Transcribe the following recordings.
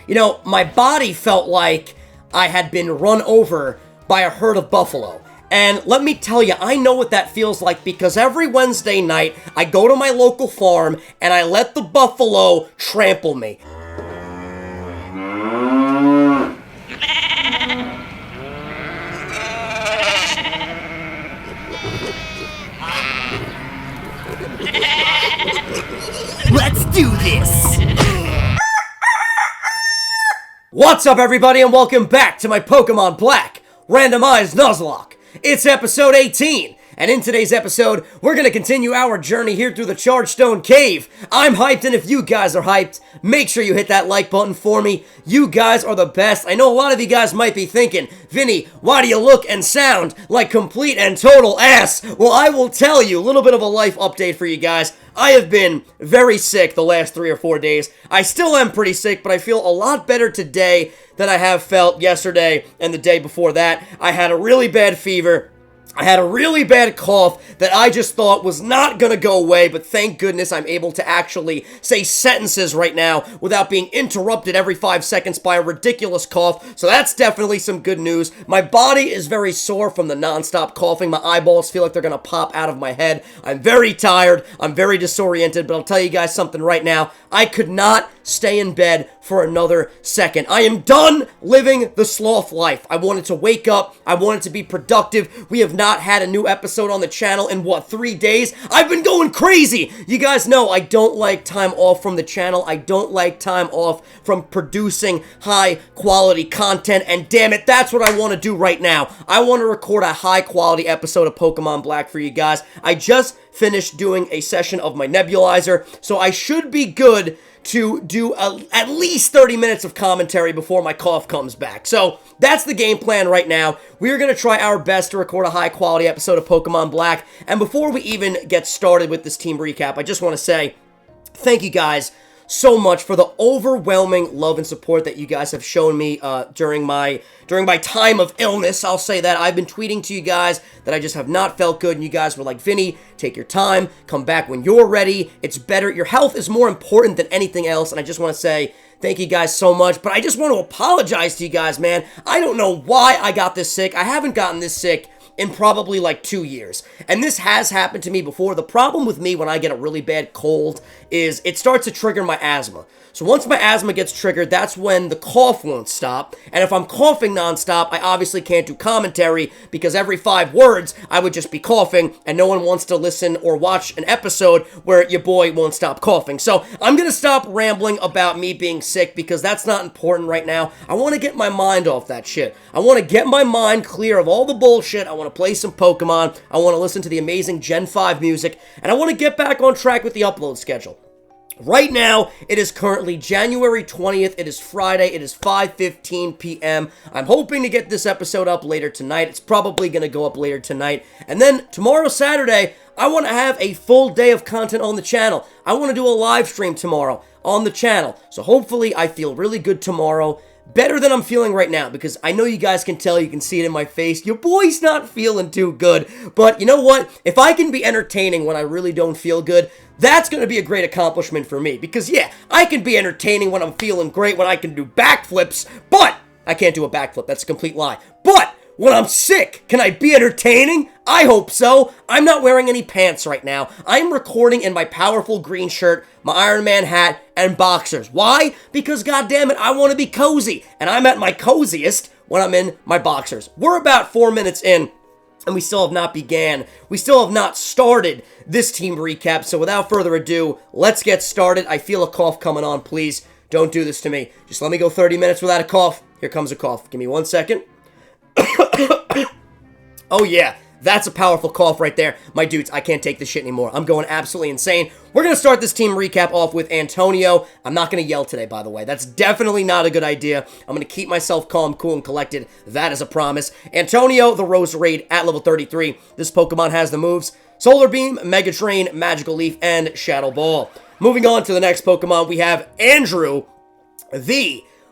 You know, my body felt like I had been run over by a herd of buffalo. And let me tell you, I know what that feels like because every Wednesday night, I go to my local farm and I let the buffalo trample me. Let's do this! What's up, everybody, and welcome back to my Pokemon Black Randomized Nuzlocke. It's episode 18, and in today's episode, we're going to continue our journey here through the Chargestone Cave. I'm hyped, and if you guys are hyped, make sure you hit that like button for me. You guys are the best. I know a lot of you guys might be thinking, Vinny, why do you look and sound like complete and total ass? Well, I will tell you, a little bit of a life update for you guys. I have been very sick the last 3 or 4 days. I still am pretty sick, but I feel a lot better today than I have felt yesterday and the day before that. I had a really bad fever. I had a really bad cough that I just thought was not gonna go away, but thank goodness I'm able to actually say sentences right now without being interrupted every 5 seconds by a ridiculous cough, so that's definitely some good news. My body is very sore from the non-stop coughing. My eyeballs feel like they're gonna pop out of my head. I'm very tired. I'm very disoriented, but I'll tell you guys something right now. I could not stay in bed for another second. I am done living the sloth life. I wanted to wake up. I wanted to be productive. We have not had a new episode on the channel in, 3 days? I've been going crazy! You guys know I don't like time off from the channel. I don't like time off from producing high-quality content, and damn it, that's what I want to do right now. I want to record a high-quality episode of Pokemon Black for you guys. I just finished doing a session of my nebulizer, so I should be good to do at least 30 minutes of commentary before my cough comes back. So that's the game plan right now. We're going to try our best to record a high-quality episode of Pokemon Black. And before we even get started with this team recap, I just want to say thank you guys so much for the overwhelming love and support that you guys have shown me during my time of illness. I'll say that I've been tweeting to you guys that I just have not felt good, and you guys were like, Vinny, take your time, come back when you're ready. It's better. Your health is more important than anything else, and I just want to say thank you guys so much, but I just want to apologize to you guys, man. I don't know why I got this sick. I haven't gotten this sick in probably like 2 years. And this has happened to me before. The problem with me when I get a really bad cold is it starts to trigger my asthma. So once my asthma gets triggered, that's when the cough won't stop. And if I'm coughing nonstop, I obviously can't do commentary because every 5 words, I would just be coughing and no one wants to listen or watch an episode where your boy won't stop coughing. So I'm going to stop rambling about me being sick because that's not important right now. I want to get my mind off that shit. I want to get my mind clear of all the bullshit. I want to play some Pokemon. I want to listen to the amazing Gen 5 music. And I want to get back on track with the upload schedule. Right now, it is currently January 20th. It is Friday. It is 5:15 p.m. I'm hoping to get this episode up later tonight. It's probably going to go up later tonight. And then tomorrow, Saturday, I want to have a full day of content on the channel. I want to do a live stream tomorrow on the channel. So hopefully, I feel really good tomorrow. Better than I'm feeling right now, because I know you guys can tell, you can see it in my face, your boy's not feeling too good. But you know what? If I can be entertaining when I really don't feel good, that's going to be a great accomplishment for me. Because yeah, I can be entertaining when I'm feeling great, when I can do backflips, but I can't do a backflip. That's a complete lie. But when I'm sick, can I be entertaining? I hope so. I'm not wearing any pants right now. I'm recording in my powerful green shirt, my Iron Man hat, and boxers. Why? Because goddammit, I want to be cozy. And I'm at my coziest when I'm in my boxers. We're about 4 minutes in, and we still have not started this team recap. So without further ado, let's get started. I feel a cough coming on. Please don't do this to me. Just let me go 30 minutes without a cough. Here comes a cough. Give me 1 second. Oh yeah, that's a powerful cough right there. My dudes, I can't take this shit anymore. I'm going absolutely insane. We're going to start this team recap off with Antonio. I'm not going to yell today, by the way. That's definitely not a good idea. I'm going to keep myself calm, cool, and collected. That is a promise. Antonio, the Roserade at level 33. This Pokemon has the moves Solar Beam, Mega Drain, Magical Leaf, and Shadow Ball. Moving on to the next Pokemon, we have Andrew,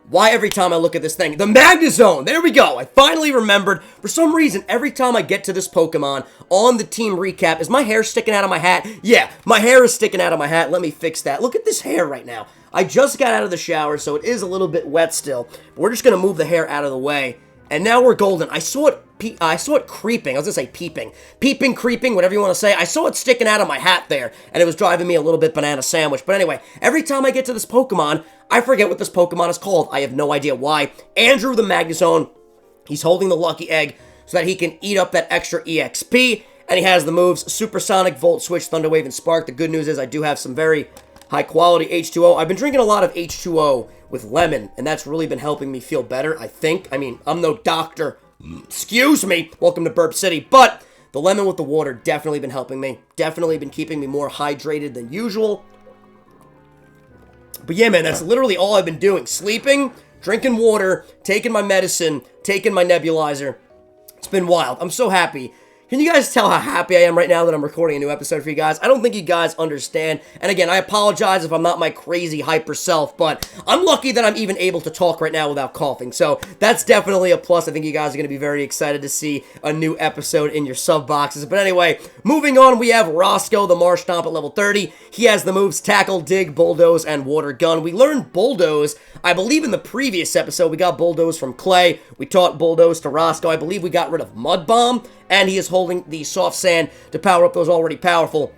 why every time I look at this thing? The Magnezone! There we go! I finally remembered. For some reason, every time I get to this Pokemon on the team recap, is my hair sticking out of my hat? Yeah, my hair is sticking out of my hat. Let me fix that. Look at this hair right now. I just got out of the shower, so it is a little bit wet still. But we're just going to move the hair out of the way. And now we're golden. I saw it creeping. I was going to say peeping. Peeping, creeping, whatever you want to say. I saw it sticking out of my hat there, and it was driving me a little bit banana sandwich. But anyway, every time I get to this Pokemon, I forget what this Pokemon is called. I have no idea why. Andrew the Magnezone, he's holding the Lucky Egg so that he can eat up that extra EXP. And he has the moves Supersonic, Volt Switch, Thunder Wave, and Spark. The good news is I do have some very high-quality H2O. I've been drinking a lot of H2O with lemon, and that's really been helping me feel better, I think. I mean, I'm no doctor. Excuse me. Welcome to Burp City. But the lemon with the water definitely been helping me. Definitely been keeping me more hydrated than usual. But yeah, man, that's literally all I've been doing. Sleeping, drinking water, taking my medicine, taking my nebulizer. It's been wild. I'm so happy. Can you guys tell how happy I am right now that I'm recording a new episode for you guys? I don't think you guys understand. And again, I apologize if I'm not my crazy hyper self, but I'm lucky that I'm even able to talk right now without coughing. So that's definitely a plus. I think you guys are going to be very excited to see a new episode in your sub boxes. But anyway, moving on, we have Roscoe, the Marsh Stomp at level 30. He has the moves Tackle, Dig, Bulldoze, and Water Gun. We learned Bulldoze, I believe in the previous episode, we got Bulldoze from Clay. We taught Bulldoze to Roscoe. I believe we got rid of Mud Bomb. And he is holding the Soft Sand to power up those already powerful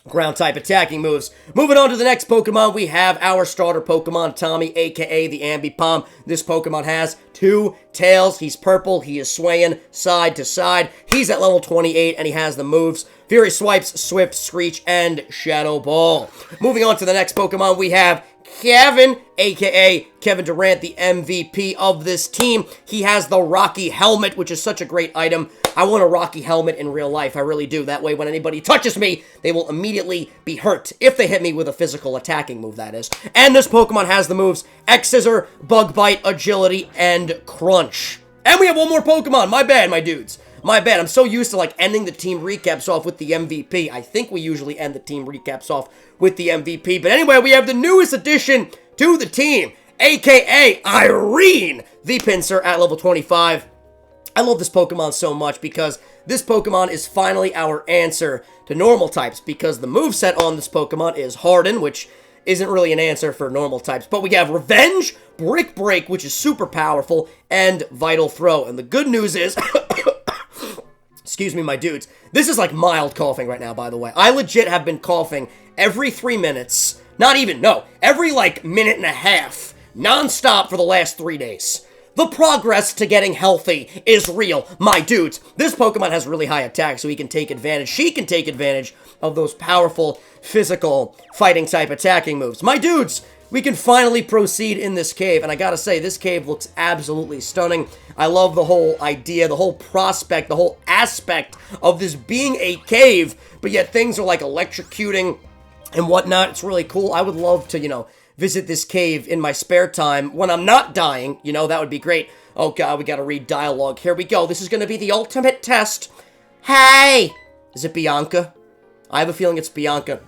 ground-type attacking moves. Moving on to the next Pokemon, we have our starter Pokemon, Tommy, a.k.a. the Ambipom. This Pokemon has 2 tails. He's purple. He is swaying side to side. He's at level 28, and he has the moves Fury Swipes, Swift, Screech, and Shadow Ball. Moving on to the next Pokemon, we have Kevin, a.k.a. Kevin Durant, the MVP of this team. He has the Rocky Helmet, which is such a great item. I want a Rocky Helmet in real life. I really do. That way, when anybody touches me, they will immediately be hurt. If they hit me with a physical attacking move, that is. And this Pokemon has the moves X-Scissor, Bug Bite, Agility, and Crunch. And we have one more Pokemon. My bad, my dudes. My bad. I'm so used to, like, ending the team recaps off with the MVP. I think we usually end the team recaps off with the MVP. But anyway, we have the newest addition to the team, a.k.a. Irene, the Pinsir at level 25. I love this Pokemon so much because this Pokemon is finally our answer to normal types, because the moveset on this Pokemon is Harden, which isn't really an answer for normal types. But we have Revenge, Brick Break, which is super powerful, and Vital Throw. And the good news is... Excuse me, my dudes. This is like mild coughing right now, by the way. I legit have been coughing every 3 minutes. Not even, no. Every, like, minute and a half. Non-stop for the last 3 days. The progress to getting healthy is real, my dudes. This Pokemon has really high attack, so he can take advantage. She can take advantage of those powerful, physical, fighting-type attacking moves. My dudes, we can finally proceed in this cave, and I gotta say, this cave looks absolutely stunning. I love the whole idea, the whole prospect, the whole aspect of this being a cave, but yet things are like electrocuting and whatnot. It's really cool. I would love to, you know, visit this cave in my spare time when I'm not dying. You know, that would be great. Oh god, we gotta read dialogue. Here we go. This is gonna be the ultimate test. Hey! Is it Bianca? I have a feeling it's Bianca.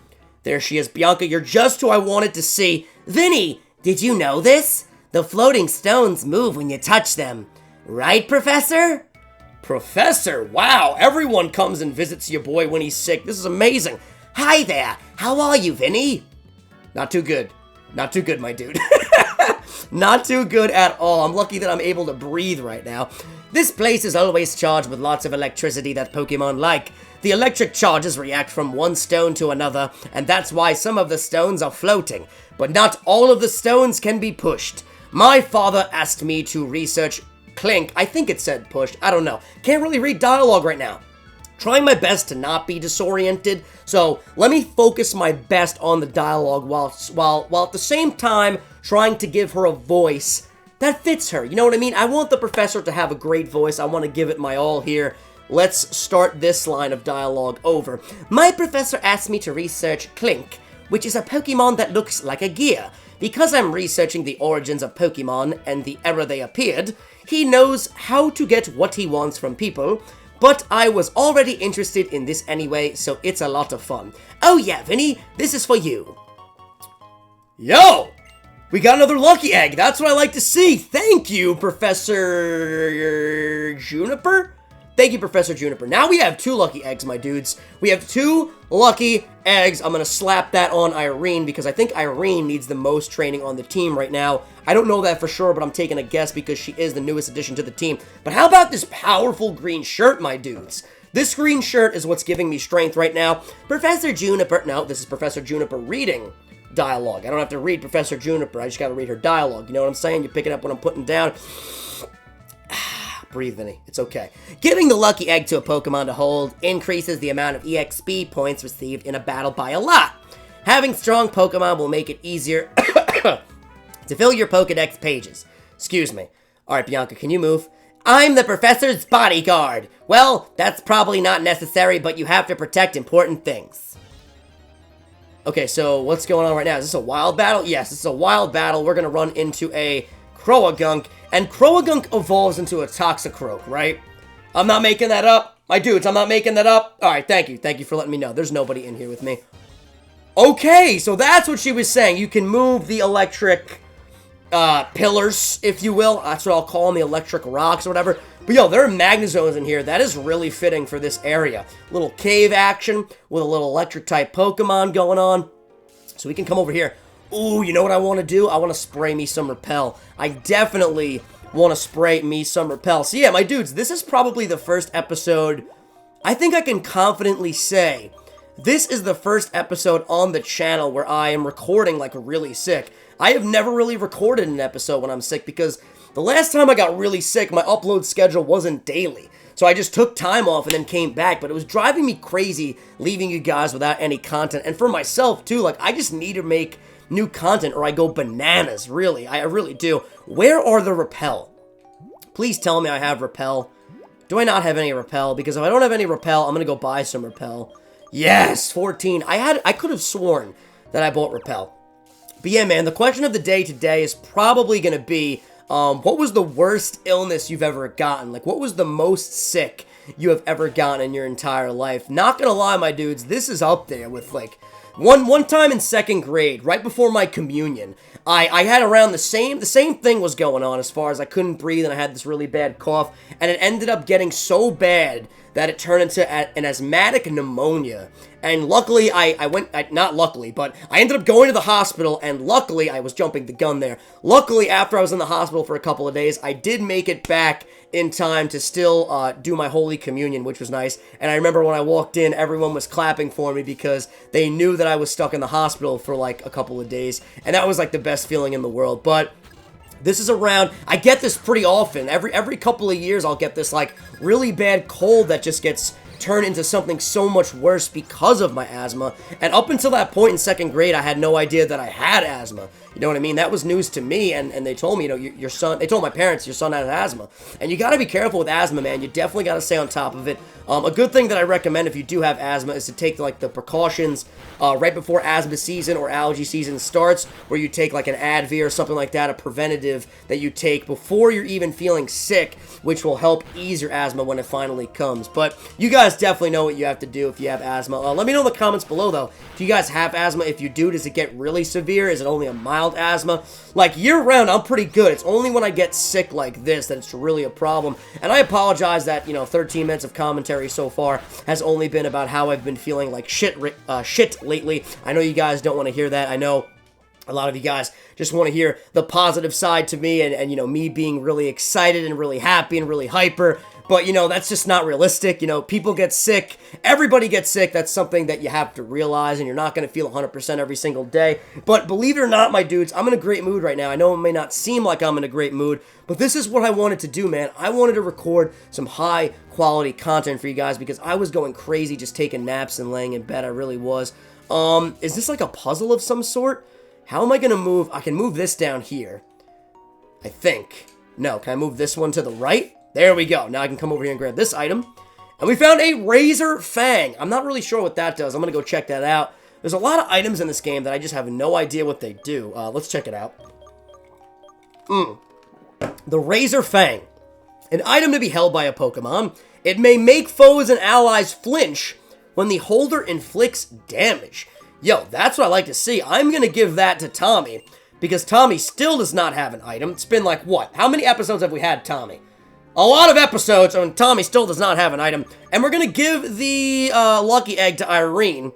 There she is. Bianca, you're just who I wanted to see. Vinny, did you know this? The floating stones move when you touch them. Right, Professor? Professor? Wow, everyone comes and visits your boy when he's sick. This is amazing. Hi there. How are you, Vinny? Not too good. Not too good, my dude. Not too good at all. I'm lucky that I'm able to breathe right now. This place is always charged with lots of electricity that Pokemon like. The electric charges react from one stone to another, and that's why some of the stones are floating. But not all of the stones can be pushed. My father asked me to research Clink. I think it said pushed. I don't know. Can't really read dialogue right now. Trying my best to not be disoriented, so let me focus my best on the dialogue while at the same time trying to give her a voice that fits her. You know what I mean? I want the professor to have a great voice. I want to give it my all here. Let's start this line of dialogue over. My professor asked me to research Clink, which is a Pokemon that looks like a gear. Because I'm researching the origins of Pokemon and the era they appeared, he knows how to get what he wants from people. But I was already interested in this anyway, so it's a lot of fun. Oh yeah, Vinny, this is for you. Yo! We got another Lucky Egg. That's what I like to see. Thank you, Professor Juniper? Thank you, Professor Juniper. Now we have 2 lucky eggs, my dudes. We have 2 lucky eggs. I'm going to slap that on Irene because I think Irene needs the most training on the team right now. I don't know that for sure, but I'm taking a guess because she is the newest addition to the team. But how about this powerful green shirt, my dudes? This green shirt is what's giving me strength right now. Professor Juniper, no, this is Professor Juniper reading dialogue. I don't have to read Professor Juniper. I just got to read her dialogue. You know what I'm saying? You pick it up when I'm putting down. Breathe, Vinny. It's okay. Giving the lucky egg to a Pokemon to hold increases the amount of EXP points received in a battle by a lot. Having strong Pokemon will make it easier to fill your Pokedex pages. Excuse me. Alright, Bianca, can you move? I'm the professor's bodyguard. Well, that's probably not necessary, but you have to protect important things. Okay, so what's going on right now? Is this a wild battle? Yes, this is a wild battle. We're going to run into a Croagunk, and Croagunk evolves into a Toxicroak, right? I'm not making that up. My dudes, I'm not making that up. Alright, thank you. Thank you for letting me know. There's nobody in here with me. Okay, so that's what she was saying. You can move the electric pillars, if you will. That's what I'll call them, the electric rocks or whatever. But yo, there are Magnezones in here. That is really fitting for this area. Little cave action with a little electric type Pokemon going on. So we can come over here. Ooh, you know what I want to do? I want to spray me some Repel. I definitely want to spray me some Repel. So yeah, my dudes, this is probably the first episode. I think I can confidently say this is the first episode on the channel where I am recording like really sick. I have never really recorded an episode when I'm sick because the last time I got really sick, my upload schedule wasn't daily. So I just took time off and then came back, but it was driving me crazy leaving you guys without any content. And for myself too, like I just need to make new content or I go bananas, really. I really do. Where are the Repel? Please tell me I have Repel. Do I not have any Repel? Because if I don't have any Repel, I'm going to go buy some Repel. Yes, 14. I could have sworn that I bought Repel. But yeah, man, the question of the day today is probably going to be, what was the worst illness you've ever gotten? Like, what was the most sick you have ever gotten in your entire life? Not going to lie, my dudes, this is up there with, like, one time in 2nd grade, right before my communion, I had around the same thing was going on as far as I couldn't breathe and I had this really bad cough, and it ended up getting so bad that it turned into an asthmatic pneumonia. And luckily, not luckily, but I ended up going to the hospital, and luckily, I was jumping the gun there. Luckily, after I was in the hospital for a couple of days, I did make it back in time to still do my Holy Communion, which was nice. And I remember when I walked in, everyone was clapping for me because they knew that I was stuck in the hospital for like a couple of days. And that was like the best feeling in the world. But this is around, I get this pretty often. Every couple of years, I'll get this like really bad cold that just gets turned into something so much worse because of my asthma. And up until that point in 2nd grade, I had no idea that I had asthma. You know what I mean? That was news to me, and they told me, you know, your son, they told my parents your son has asthma. And you gotta be careful with asthma, man. You definitely gotta stay on top of it. A good thing that I recommend if you do have asthma is to take like the precautions right before asthma season or allergy season starts, where you take like an Advil or something like that, a preventative that you take before you're even feeling sick, which will help ease your asthma when it finally comes. But you guys definitely know what you have to do if you have asthma. Let me know in the comments below though, if you guys have asthma. If you do, does it get really severe? Is it only a mild asthma? Like year round, I'm pretty good. It's only when I get sick like this that it's really a problem. And I apologize that, you know, 13 minutes of commentary so far has only been about how I've been feeling like shit lately. I know you guys don't want to hear that. I know a lot of you guys just want to hear the positive side to me and you know, me being really excited and really happy and really hyper. But, you know, that's just not realistic. You know, people get sick. Everybody gets sick. That's something that you have to realize, and you're not going to feel 100% every single day. But believe it or not, my dudes, I'm in a great mood right now. I know it may not seem like I'm in a great mood, but this is what I wanted to do, man. I wanted to record some high-quality content for you guys because I was going crazy just taking naps and laying in bed. I really was. Is this like a puzzle of some sort? How am I going to move? I can move this down here, I think. No, can I move this one to the right? There we go. Now I can come over here and grab this item. And we found a Razor Fang. I'm not really sure what that does. I'm going to go check that out. There's a lot of items in this game that I just have no idea what they do. Let's check it out. The Razor Fang. An item to be held by a Pokemon. It may make foes and allies flinch when the holder inflicts damage. Yo, that's what I like to see. I'm going to give that to Tommy, because Tommy still does not have an item. It's been like, what? How many episodes have we had Tommy? a lot of episodes, and Tommy still does not have an item, and we're gonna give the lucky egg to Irene.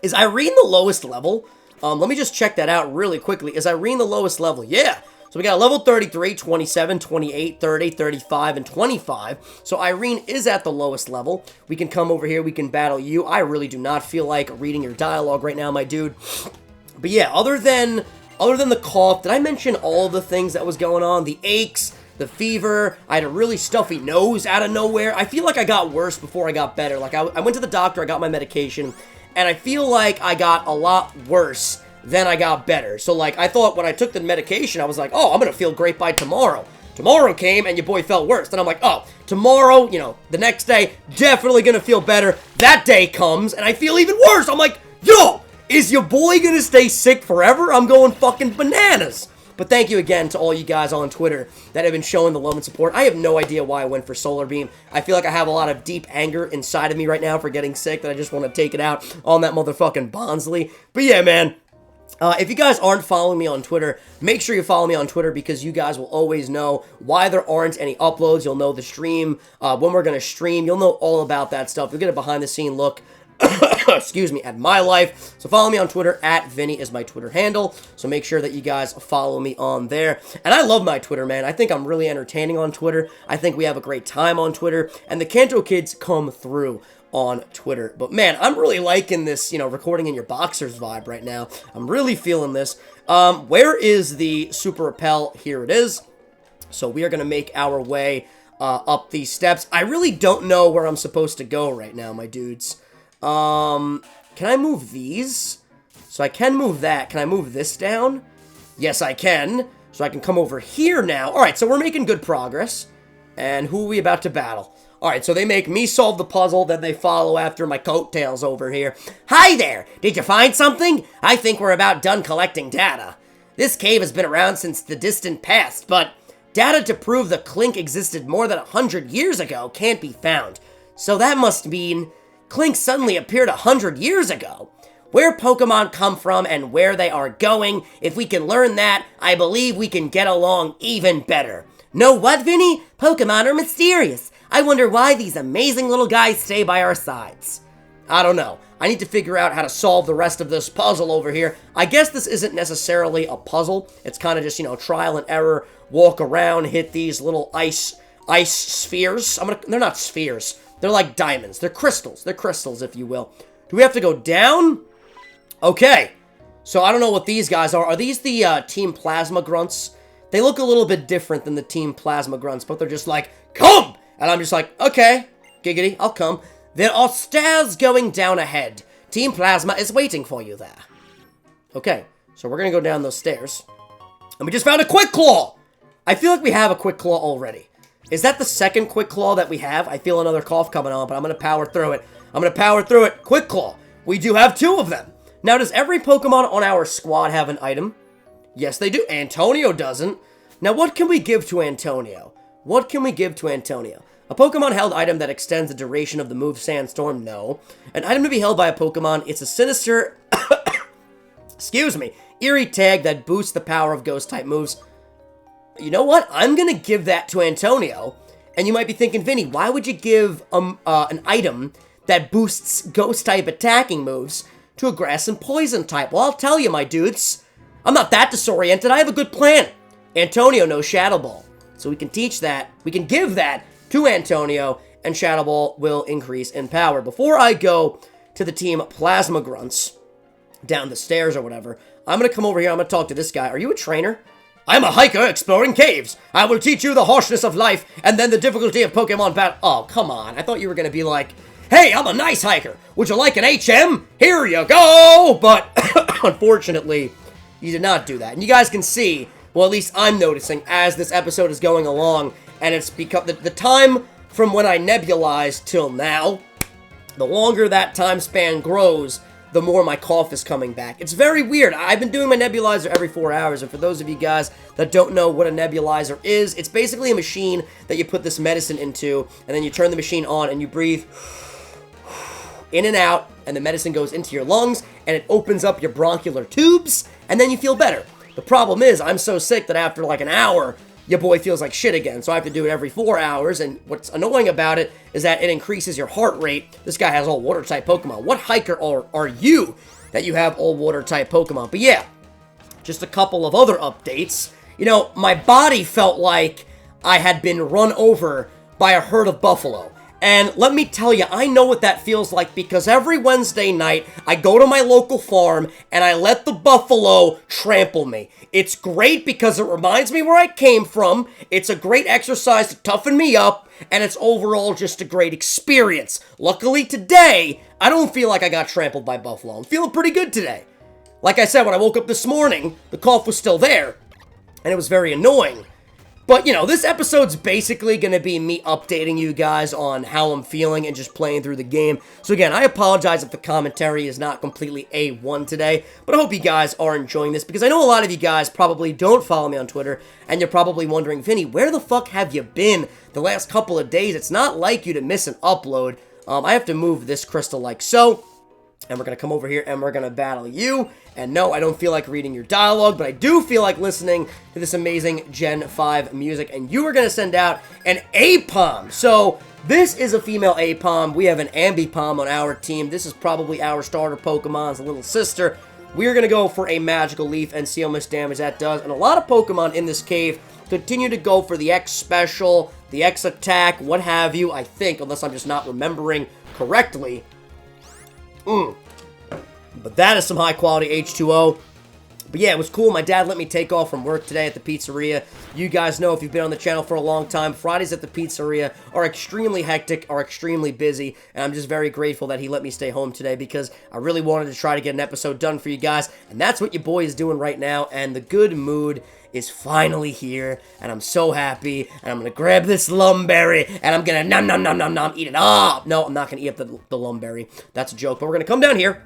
Is Irene the lowest level? Let me just check that out really quickly. Is Irene the lowest level? Yeah. So we got level 33, 27, 28, 30, 35, and 25. So Irene is at the lowest level. We can come over here. We can battle you. I really do not feel like reading your dialogue right now, my dude. But yeah, other than the cough, did I mention all the things that was going on? The aches, the fever, I had a really stuffy nose out of nowhere. I feel like I got worse before I got better. Like, I went to the doctor, I got my medication, and I feel like I got a lot worse than I got better. So, like, I thought when I took the medication, I was like, oh, I'm gonna feel great by tomorrow. Tomorrow came, and your boy felt worse. Then I'm like, oh, tomorrow, you know, the next day, definitely gonna feel better. That day comes, and I feel even worse. I'm like, yo, is your boy gonna stay sick forever? I'm going fucking bananas. But thank you again to all you guys on Twitter that have been showing the love and support. I have no idea why I went for Solar Beam. I feel like I have a lot of deep anger inside of me right now for getting sick that I just want to take it out on that motherfucking Bonsley. But yeah, man. If you guys aren't following me on Twitter, make sure you follow me on Twitter because you guys will always know why there aren't any uploads. You'll know the stream, when we're going to stream. You'll know all about that stuff. You'll get a behind-the-scene look, excuse me, at my life. So follow me on Twitter, @Vinny is my Twitter handle. So make sure that you guys follow me on there. And I love my Twitter, man. I think I'm really entertaining on Twitter. I think we have a great time on Twitter. And the Kanto kids come through on Twitter. But man, I'm really liking this, you know, recording in your boxers vibe right now. I'm really feeling this. Where is the Super Repel? Here it is. So we are going to make our way up these steps. I really don't know where I'm supposed to go right now, my dudes. Can I move these? So I can move that. Can I move this down? Yes, I can. So I can come over here now. Alright, so we're making good progress. And who are we about to battle? Alright, so they make me solve the puzzle, then they follow after my coattails over here. Hi there! Did you find something? I think we're about done collecting data. This cave has been around since the distant past, but data to prove the Clink existed more than 100 years ago can't be found. So that must mean Clink suddenly appeared 100 years ago. Where Pokemon come from and where they are going, if we can learn that, I believe we can get along even better. Know what, Vinny? Pokemon are mysterious. I wonder why these amazing little guys stay by our sides. I don't know. I need to figure out how to solve the rest of this puzzle over here. I guess this isn't necessarily a puzzle. It's kind of just, you know, trial and error. Walk around, hit these little ice spheres. They're not spheres. They're like diamonds. They're crystals. They're crystals, if you will. Do we have to go down? Okay. So I don't know what these guys are. Are these the Team Plasma Grunts? They look a little bit different than the Team Plasma Grunts, but they're just like, come! And I'm just like, okay, giggity, I'll come. There are stairs going down ahead. Team Plasma is waiting for you there. Okay, so we're gonna go down those stairs. And we just found a Quick Claw! I feel like we have a Quick Claw already. Is that the second Quick Claw that we have? I feel another cough coming on, but I'm gonna power through it. I'm gonna power through it. Quick Claw. We do have 2 of them. Now, does every Pokemon on our squad have an item? Yes, they do. Antonio doesn't. Now, what can we give to Antonio? What can we give to Antonio? A Pokemon held item that extends the duration of the move Sandstorm? No. An item to be held by a Pokemon, it's a sinister, excuse me, eerie tag that boosts the power of Ghost-type moves. You know what? I'm gonna give that to Antonio. And you might be thinking, Vinny, why would you give an item that boosts Ghost-type attacking moves to a Grass and Poison type? Well, I'll tell you, my dudes. I'm not that disoriented. I have a good plan. Antonio knows Shadow Ball. So we can teach that. We can give that to Antonio, and Shadow Ball will increase in power. Before I go to the Team Plasma Grunts down the stairs or whatever, I'm going to come over here. I'm going to talk to this guy. Are you a trainer? I'm a hiker exploring caves. I will teach you the harshness of life and then the difficulty of Pokemon battle. Oh, come on. I thought you were going to be like, hey, I'm a nice hiker. Would you like an HM? Here you go. But unfortunately, you did not do that. And you guys can see, well, at least I'm noticing as this episode is going along, and it's become the time from when I nebulized till now, the longer that time span grows, the more my cough is coming back. It's very weird. I've been doing my nebulizer every 4 hours, and for those of you guys that don't know what a nebulizer is, it's basically a machine that you put this medicine into, and then you turn the machine on, and you breathe in and out, and the medicine goes into your lungs, and it opens up your bronchial tubes, and then you feel better. The problem is, I'm so sick that after like an hour, your boy feels like shit again. So I have to do it every 4 hours, and what's annoying about it is that it increases your heart rate. This guy has all water-type Pokemon. What hiker are you that you have all water-type Pokemon? But yeah, just a couple of other updates. You know, my body felt like I had been run over by a herd of buffalo. And let me tell you, I know what that feels like because every Wednesday night, I go to my local farm and I let the buffalo trample me. It's great because it reminds me where I came from. It's a great exercise to toughen me up, and it's overall just a great experience. Luckily today, I don't feel like I got trampled by buffalo. I'm feeling pretty good today. Like I said, when I woke up this morning, the cough was still there, and it was very annoying. But, you know, this episode's basically going to be me updating you guys on how I'm feeling and just playing through the game. So again, I apologize if the commentary is not completely A1 today, but I hope you guys are enjoying this because I know a lot of you guys probably don't follow me on Twitter, and you're probably wondering, Vinny, where the fuck have you been the last couple of days? It's not like you to miss an upload. I have to move this crystal like so. And we're going to come over here and we're going to battle you. And no, I don't feel like reading your dialogue, but I do feel like listening to this amazing Gen 5 music. And you are going to send out an Apom. So this is a female Apom. We have an Ambipom on our team. This is probably our starter Pokemon's little sister. We're going to go for a Magical Leaf and see how much damage that does. And a lot of Pokemon in this cave continue to go for the X Special, the X Attack, what have you, I think, unless I'm just not remembering correctly. But that is some high quality H2O. But yeah, it was cool. My dad let me take off from work today at the pizzeria. You guys know, if you've been on the channel for a long time, Fridays at the pizzeria are extremely hectic, are extremely busy, and I'm just very grateful that he let me stay home today because I really wanted to try to get an episode done for you guys, and that's what your boy is doing right now, and the good mood is finally here, and I'm so happy, and I'm gonna grab this lumberry, and I'm gonna nom nom nom nom nom eat it up. No, I'm not gonna eat up the lumberry. That's a joke, but we're gonna come down here,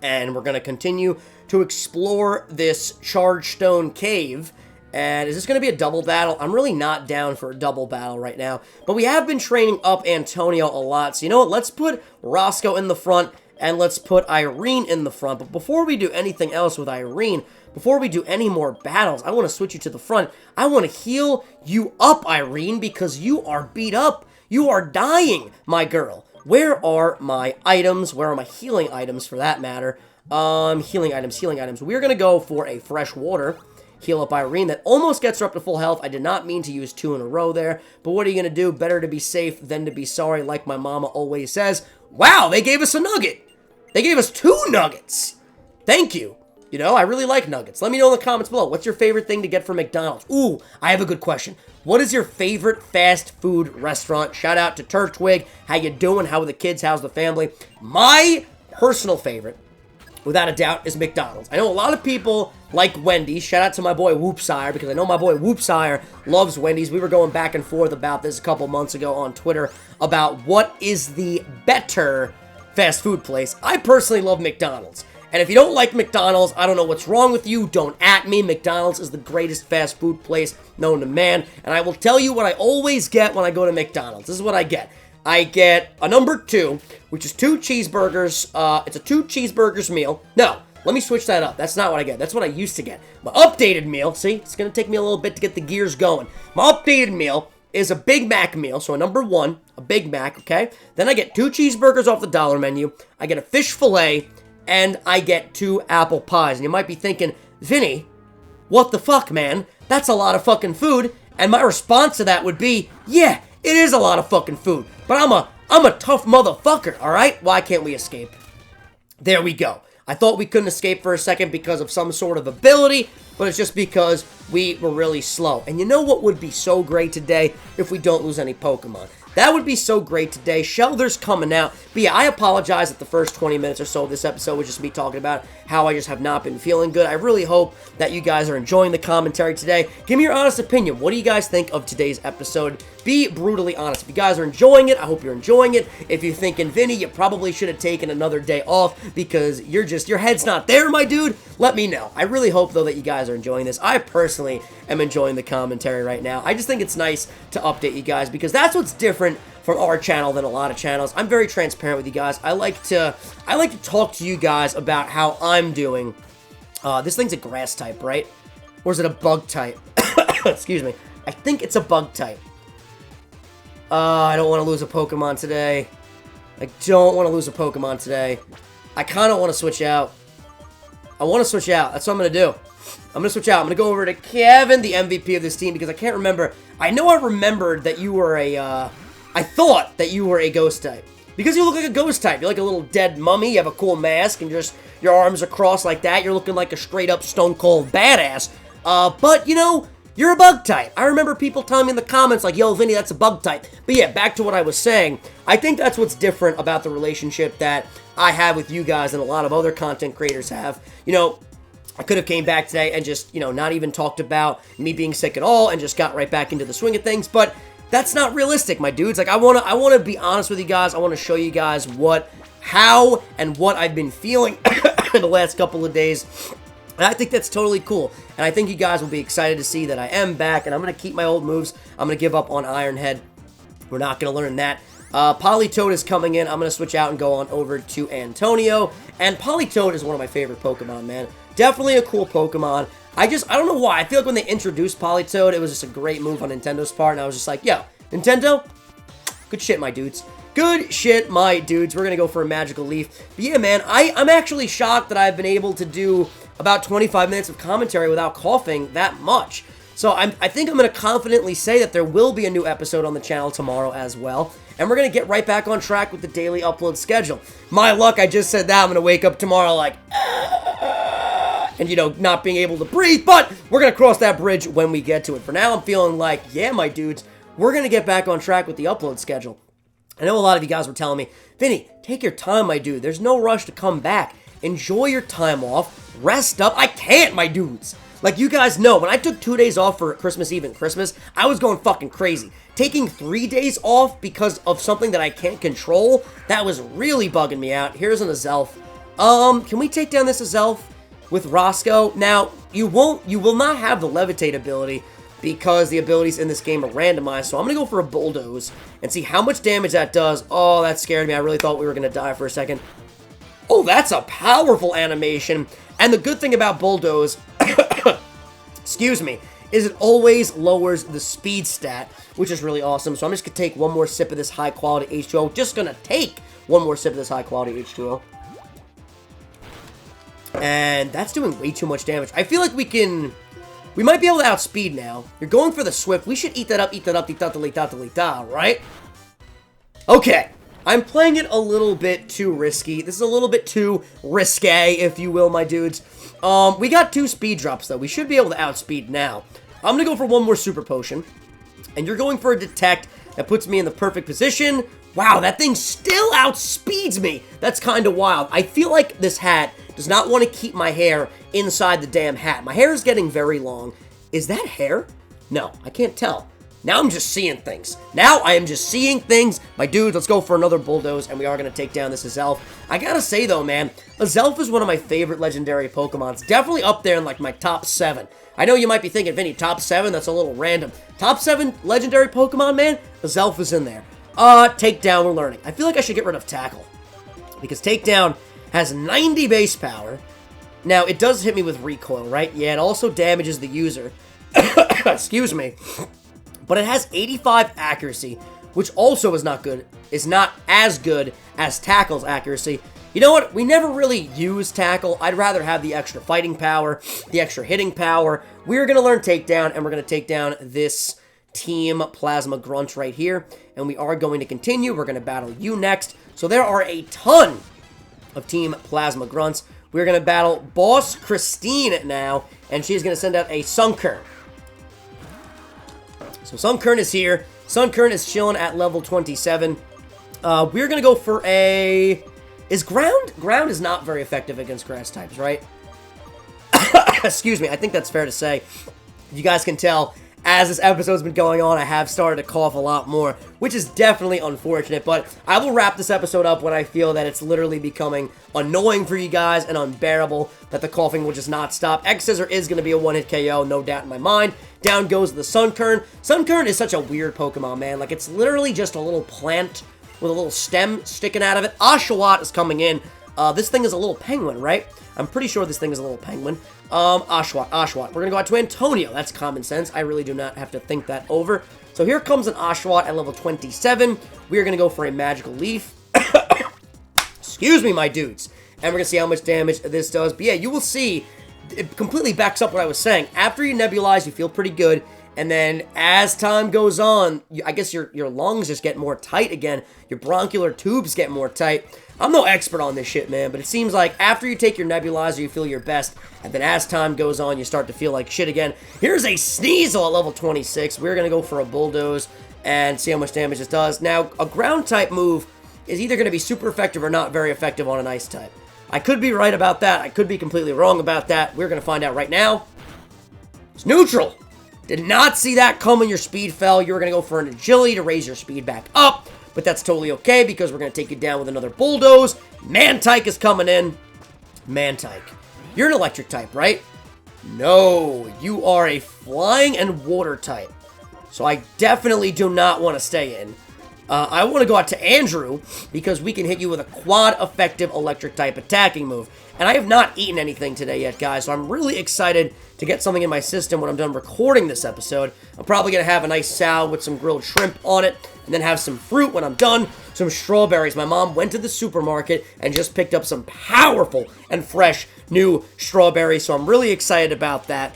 and we're gonna continue to explore this Chargestone Cave. And is this going to be a double battle? I'm really not down for a double battle right now. But we have been training up Antonio a lot. So you know what? Let's put Roscoe in the front. And let's put Irene in the front. But before we do anything else with Irene, before we do any more battles, I want to switch you to the front. I want to heal you up, Irene, because you are beat up. You are dying, my girl. Where are my items? Where are my healing items, for that matter? Healing items. We're going to go for a fresh water. Heal up Irene. That almost gets her up to full health. I did not mean to use 2 in a row there. But what are you going to do? Better to be safe than to be sorry, like my mama always says. Wow, they gave us a nugget. They gave us 2 nuggets. Thank you. You know, I really like nuggets. Let me know in the comments below. What's your favorite thing to get from McDonald's? Ooh, I have a good question. What is your favorite fast food restaurant? Shout out to Turtwig. How you doing? How are the kids? How's the family? My personal favorite, without a doubt, is McDonald's. I know a lot of people like Wendy's. Shout out to my boy Whoopsire, because I know my boy Whoopsire loves Wendy's. We were going back and forth about this a couple months ago on Twitter about what is the better fast food place. I personally love McDonald's. And if you don't like McDonald's, I don't know what's wrong with you. Don't at me. McDonald's is the greatest fast food place known to man. And I will tell you what I always get when I go to McDonald's. This is what I get. I get a number 2, which is 2 cheeseburgers. It's a 2 cheeseburgers meal. No, let me switch that up. That's not what I get. That's what I used to get. My updated meal, see, it's going to take me a little bit to get the gears going. My updated meal is a Big Mac meal. So a number 1, a Big Mac, okay? Then I get 2 cheeseburgers off the dollar menu. I get a fish fillet, and I get 2 apple pies. And you might be thinking, Vinny, what the fuck, man? That's a lot of fucking food. And my response to that would be, yeah, it is a lot of fucking food. But I'm a tough motherfucker, alright? Why can't we escape? There we go. I thought we couldn't escape for a second because of some sort of ability, but it's just because we were really slow. And you know what would be so great today if we don't lose any Pokemon? That would be so great today. Shelter's coming out. But yeah, I apologize that the first 20 minutes or so of this episode was just me talking about how I just have not been feeling good. I really hope that you guys are enjoying the commentary today. Give me your honest opinion. What do you guys think of today's episode? Be brutally honest. If you guys are enjoying it, I hope you're enjoying it. If you're thinking, Vinny, you probably should have taken another day off because your head's not there, my dude, let me know. I really hope, though, that you guys are enjoying this. I personally am enjoying the commentary right now. I just think it's nice to update you guys because that's what's different from our channel than a lot of channels. I'm very transparent with you guys. I like to talk to you guys about how I'm doing. This thing's a grass type, right? Or is it a bug type? Excuse me. I think it's a bug type. I don't want to lose a Pokemon today. I don't want to lose a Pokemon today. I kind of want to switch out. I want to switch out. That's what I'm going to do. I'm going to switch out. I'm going to go over to Kevin, the MVP of this team, because I can't remember. I know I remembered that you were a, I thought that you were a ghost type. Because you look like a ghost type. You're like a little dead mummy. You have a cool mask and just your arms are crossed like that. You're looking like a straight up stone cold badass. But, you know, you're a bug type. I remember people telling me in the comments like, yo, Vinny, that's a bug type. But yeah, back to what I was saying. I think that's what's different about the relationship that I have with you guys and a lot of other content creators have. You know, I could have came back today and just, you know, not even talked about me being sick at all and just got right back into the swing of things. But that's not realistic, my dudes. Like, I want to be honest with you guys. I want to show you guys how and what I've been feeling in the last couple of days. And I think that's totally cool. And I think you guys will be excited to see that I am back. And I'm going to keep my old moves. I'm going to give up on Iron Head. We're not going to learn that. Politoed is coming in. I'm going to switch out and go on over to Antonio. And Politoed is one of my favorite Pokemon, man. Definitely a cool Pokemon. I don't know why. I feel like when they introduced Politoed, it was just a great move on Nintendo's part. And I was just like, yo, Nintendo, good shit, my dudes. Good shit, my dudes. We're going to go for a Magical Leaf. But yeah, man, I'm actually shocked that I've been able to do about 25 minutes of commentary without coughing that much. So I think I'm going to confidently say that there will be a new episode on the channel tomorrow as well. And we're going to get right back on track with the daily upload schedule. My luck, I just said that. I'm going to wake up tomorrow like, and, you know, not being able to breathe. But we're going to cross that bridge when we get to it. For now, I'm feeling like, yeah, my dudes, we're going to get back on track with the upload schedule. I know a lot of you guys were telling me, Vinny, take your time, my dude. There's no rush to come back. Enjoy your time off. Rest up. I can't, my dudes. Like, you guys know, when I took 2 days off for Christmas Eve and Christmas, I was going fucking crazy. Taking 3 days off because of something that I can't control, that was really bugging me out. Here's an Azelf. Can we take down this Azelf with Roscoe? Now, you will not have the Levitate ability because the abilities in this game are randomized, so I'm going to go for a Bulldoze and see how much damage that does. Oh, that scared me. I really thought we were going to die for a second. Oh, that's a powerful animation. And the good thing about Bulldoze, excuse me, is it always lowers the speed stat, which is really awesome. So I'm just going to take one more sip of this high-quality H2O. Just going to take one more sip of this high-quality H2O. And that's doing way too much damage. I feel like we might be able to outspeed now. You're going for the Swift. We should eat that up, right? Okay. I'm playing it a little bit too risky. This is a little bit too risque, if you will, my dudes. We got 2 speed drops, though. We should be able to outspeed now. I'm going to go for one more Super Potion. And you're going for a Detect. That puts me in the perfect position. Wow, that thing still outspeeds me. That's kind of wild. I feel like this hat does not want to keep my hair inside the damn hat. My hair is getting very long. Is that hair? No, I can't tell. Now I'm just seeing things. Now I am just seeing things. My dudes, let's go for another Bulldoze, and we are going to take down this Azelf. I gotta say, though, man, Azelf is one of my favorite legendary Pokemon. It's definitely up there in, like, my top 7. I know you might be thinking, Vinny, top 7? That's a little random. Top 7 legendary Pokemon, man? Azelf is in there. Takedown, we're learning. I feel like I should get rid of Tackle, because Takedown has 90 base power. Now, it does hit me with recoil, right? Yeah, it also damages the user. Excuse me. But it has 85 accuracy, which also is not good. Is not as good as Tackle's accuracy. You know what? We never really use Tackle. I'd rather have the extra fighting power, the extra hitting power. We're going to learn Takedown, and we're going to take down this Team Plasma Grunt right here. And we are going to continue. We're going to battle you next. So there are a ton of Team Plasma Grunts. We're going to battle Boss Christine now, and she's going to send out a Sunkern. So Sunkern is here. Sunkern is chilling at level 27. We're going to go for a... Is Ground? Ground is not very effective against grass types, right? Excuse me. I think that's fair to say. You guys can tell, as this episode's been going on, I have started to cough a lot more, which is definitely unfortunate, but I will wrap this episode up when I feel that it's literally becoming annoying for you guys and unbearable, that the coughing will just not stop. X-Scissor is going to be a one-hit KO, no doubt in my mind. Down goes the Sunkern. Sunkern is such a weird Pokemon, man. Like, it's literally just a little plant with a little stem sticking out of it. Oshawott is coming in. This thing is a little penguin, right? I'm pretty sure this thing is a little penguin. Oshawott. We're gonna go out to Antonio. That's common sense. I really do not have to think that over. So here comes an Oshawott at level 27. We are gonna go for a magical leaf. Excuse me, my dudes. And we're gonna see how much damage this does. But yeah, you will see, it completely backs up what I was saying. After you nebulize, you feel pretty good. And then as time goes on, I guess your lungs just get more tight again. Your bronchial tubes get more tight. I'm no expert on this shit, man, but it seems like after you take your nebulizer, you feel your best. And then as time goes on, you start to feel like shit again. Here's a Sneasel at level 26. We're going to go for a Bulldoze and see how much damage this does. Now, a ground type move is either going to be super effective or not very effective on an ice type. I could be right about that. I could be completely wrong about that. We're going to find out right now. It's neutral. Did not see that coming. Your speed fell. You were going to go for an agility to raise your speed back up. But that's totally okay because we're going to take you down with another Bulldoze. Mantike is coming in. Mantike. You're an electric type, right? No. You are a flying and water type. So I definitely do not want to stay in. I want to go out to Andrew because we can hit you with a quad effective electric type attacking move. And I have not eaten anything today yet, guys, so I'm really excited to get something in my system when I'm done recording this episode. I'm probably going to have a nice salad with some grilled shrimp on it, and then have some fruit when I'm done, some strawberries. My mom went to the supermarket and just picked up some powerful and fresh new strawberries, so I'm really excited about that.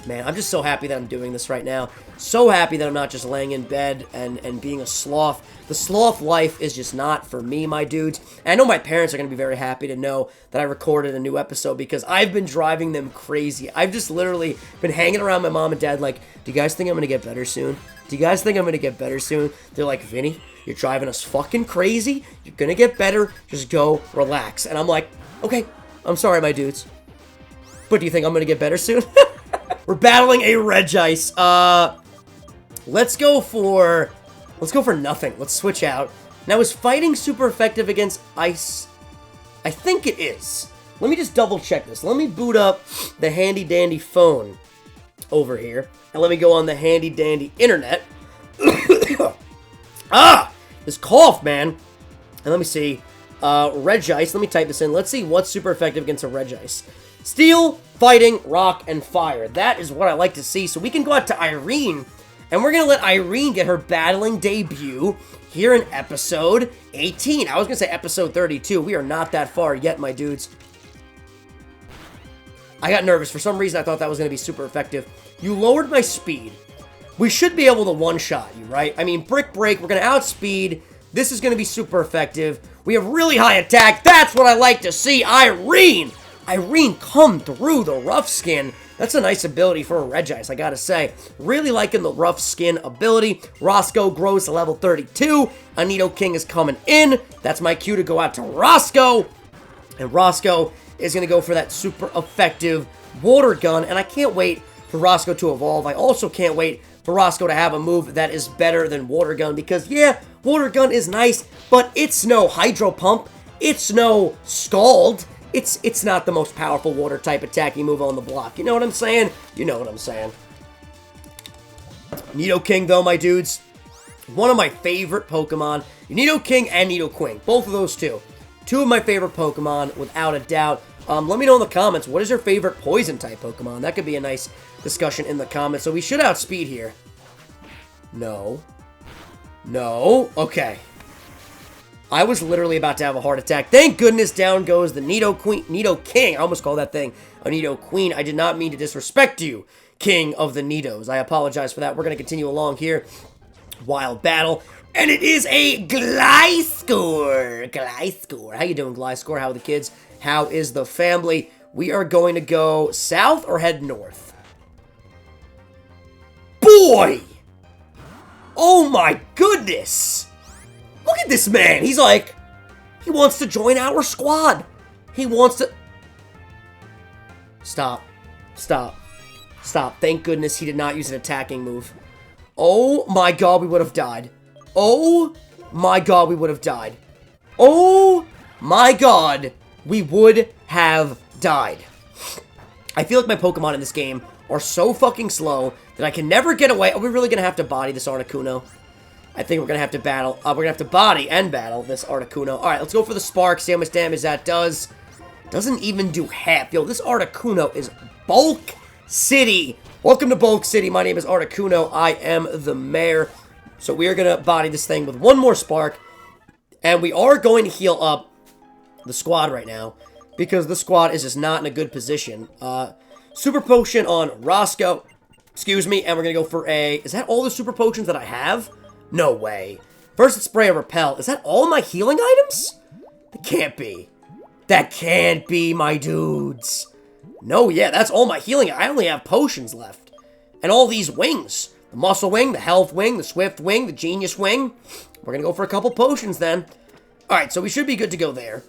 Man, I'm just so happy that I'm doing this right now. So happy that I'm not just laying in bed and being a sloth. The sloth life is just not for me, my dudes. And I know my parents are going to be very happy to know that I recorded a new episode because I've been driving them crazy. I've just literally been hanging around my mom and dad like, do you guys think I'm going to get better soon? Do you guys think I'm going to get better soon? They're like, Vinny, you're driving us fucking crazy. You're going to get better. Just go relax. And I'm like, okay, I'm sorry, my dudes. But do you think I'm going to get better soon? We're battling a Regice. Let's go for nothing. Let's switch out. Now, is fighting super effective against ice? I think it is. Let me just double check this. Let me boot up the handy dandy phone over here. And let me go on the handy dandy internet. This cough, man. And let me see. Regice. Let me type this in. Let's see what's super effective against a Regice. Steel, fighting, rock, and fire. That is what I like to see. So we can go out to Irene, and we're going to let Irene get her battling debut here in episode 18. I was going to say episode 32. We are not that far yet, my dudes. I got nervous. For some reason, I thought that was going to be super effective. You lowered my speed. We should be able to one-shot you, right? I mean, Brick Break, we're going to outspeed. This is going to be super effective. We have really high attack. That's what I like to see. Irene! Irene, come through the rough skin. That's a nice ability for a Regice, I gotta say. Really liking the rough skin ability. Roscoe grows to level 32. A Nidoking is coming in. That's my cue to go out to Roscoe. And Roscoe is gonna go for that super effective water gun. And I can't wait for Roscoe to evolve. I also can't wait for Roscoe to have a move that is better than water gun. Because, yeah, water gun is nice, but it's no Hydro Pump. It's no Scald. It's not the most powerful water type attacking move on the block. You know what I'm saying? You know what I'm saying. Nidoking, though, my dudes. One of my favorite Pokemon. Nidoking and Nidoqueen. Both of those two. Two of my favorite Pokemon, without a doubt. Let me know in the comments, what is your favorite poison type Pokemon? That could be a nice discussion in the comments. So we should outspeed here. No. No. Okay. I was literally about to have a heart attack. Thank goodness down goes the Nidoking. I almost called that thing a Nidoqueen. I did not mean to disrespect you, King of the Nidos. I apologize for that. We're going to continue along here. Wild battle. And it is a Gliscor. Gliscor. How you doing, Gliscor? How are the kids? How is the family? We are going to go south or head north? Boy! Oh my goodness! Look at this man. He's like, he wants to join our squad. He wants to... Stop. Stop. Stop. Thank goodness he did not use an attacking move. Oh my god, we would have died. Oh my god, we would have died. Oh my god, we would have died. I feel like my Pokemon in this game are so fucking slow that I can never get away. Are we really going to have to body this Articuno? I think we're going to have to battle, we're going to have to body and battle this Articuno. Alright, let's go for the Spark, see how much damage that does. Doesn't even do half. Yo, this Articuno is Bulk City. Welcome to Bulk City. My name is Articuno. I am the mayor. So we are going to body this thing with one more Spark. And we are going to heal up the squad right now, because the squad is just not in a good position. Super Potion on Roscoe. Excuse me. And we're going to go for a... Is that all the Super Potions that I have? No way. First, Spray and Repel. Is that all my healing items? It can't be. That can't be, my dudes. No, yeah, that's all my healing. I only have potions left. And all these wings. The Muscle Wing, the Health Wing, the Swift Wing, the Genius Wing. We're going to go for a couple potions then. Alright, so we should be good to go there.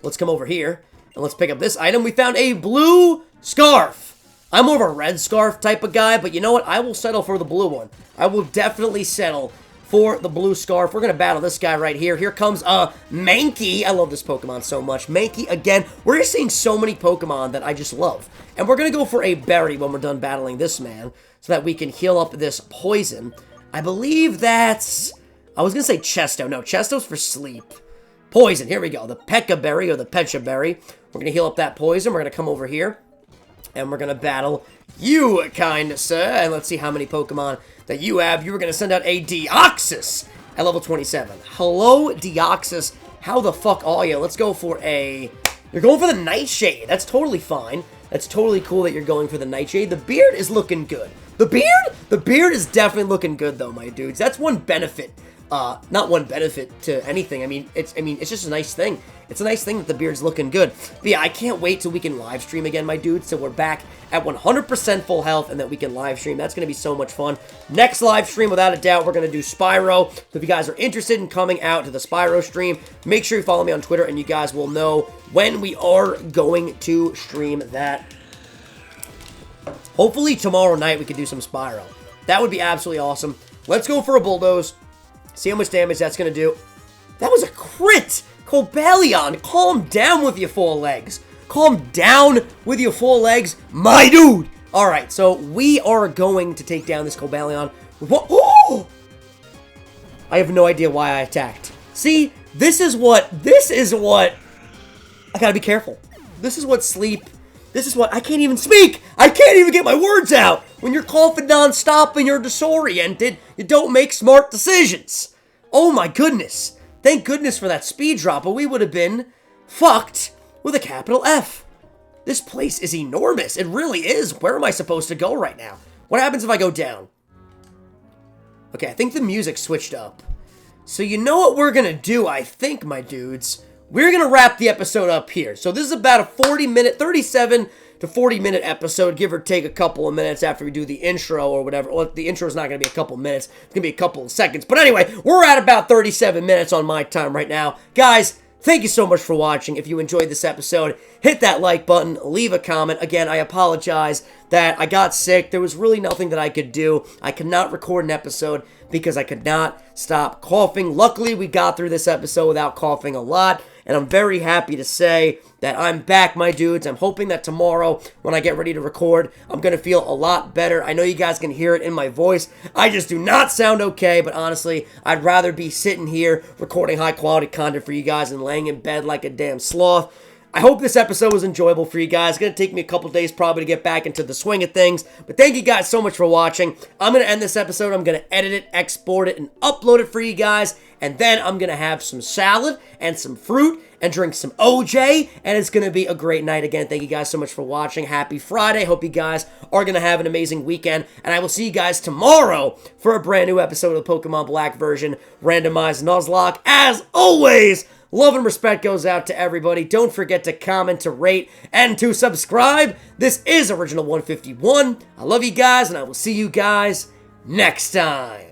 Let's come over here. And let's pick up this item. We found a blue scarf. I'm more of a red scarf type of guy. But you know what? I will settle for the blue one. I will definitely settle for the blue scarf. We're going to battle this guy right here. Here comes Mankey. I love this Pokemon so much. Mankey, again, we're just seeing so many Pokemon that I just love. And we're going to go for a berry when we're done battling this man, so that we can heal up this poison. I believe that's... I was going to say Chesto. No, Chesto's for sleep. Poison. Here we go. The Pekka Berry or the Pecha Berry. We're going to heal up that poison. We're going to come over here. And we're going to battle you, kind sir. And let's see how many Pokemon that you have. You were going to send out a Deoxys at level 27. Hello, Deoxys. How the fuck are you? Let's go for a... You're going for the Nightshade. That's totally fine. That's totally cool that you're going for the Nightshade. The beard is looking good. The beard? The beard is definitely looking good, though, my dudes. That's one benefit. Not one benefit to anything. I mean, it's just a nice thing. It's a nice thing that the beard's looking good. But yeah, I can't wait till we can live stream again, my dudes. So we're back at 100% full health and that we can live stream. That's going to be so much fun. Next live stream, without a doubt, we're going to do Spyro. So if you guys are interested in coming out to the Spyro stream, make sure you follow me on Twitter and you guys will know when we are going to stream that. Hopefully tomorrow night we can do some Spyro. That would be absolutely awesome. Let's go for a Bulldoze. See how much damage that's going to do. That was a crit! Cobalion, calm down with your four legs. Calm down with your four legs, my dude! Alright, so we are going to take down this Cobalion. What? Oh! I have no idea why I attacked. See, this is what... I gotta be careful. This is what sleep... This is what... I can't even speak! I can't even get my words out! When you're coughing non-stop and you're disoriented, you don't make smart decisions. Oh my goodness. Thank goodness for that speed drop, or we would have been fucked with a capital F. This place is enormous. It really is. Where am I supposed to go right now? What happens if I go down? Okay, I think the music switched up. So you know what we're going to do, I think, my dudes? We're going to wrap the episode up here. So this is about a 37 to 40-minute episode, give or take a couple of minutes after we do the intro or whatever. Well, the intro is not going to be a couple minutes. It's going to be a couple of seconds. But anyway, we're at about 37 minutes on my time right now. Guys, thank you so much for watching. If you enjoyed this episode, hit that like button, leave a comment. Again, I apologize that I got sick. There was really nothing that I could do. I could not record an episode because I could not stop coughing. Luckily, we got through this episode without coughing a lot. And I'm very happy to say that I'm back, my dudes. I'm hoping that tomorrow, when I get ready to record, I'm going to feel a lot better. I know you guys can hear it in my voice. I just do not sound okay, but honestly, I'd rather be sitting here recording high-quality content for you guys than laying in bed like a damn sloth. I hope this episode was enjoyable for you guys. It's going to take me a couple days probably to get back into the swing of things. But thank you guys so much for watching. I'm going to end this episode. I'm going to edit it, export it, and upload it for you guys. And then I'm going to have some salad and some fruit and drink some OJ. And it's going to be a great night. Again, thank you guys so much for watching. Happy Friday. Hope you guys are going to have an amazing weekend. And I will see you guys tomorrow for a brand new episode of the Pokemon Black version Randomized Nuzlocke. As always, love and respect goes out to everybody. Don't forget to comment, to rate, and to subscribe. This is Original151. I love you guys, and I will see you guys next time.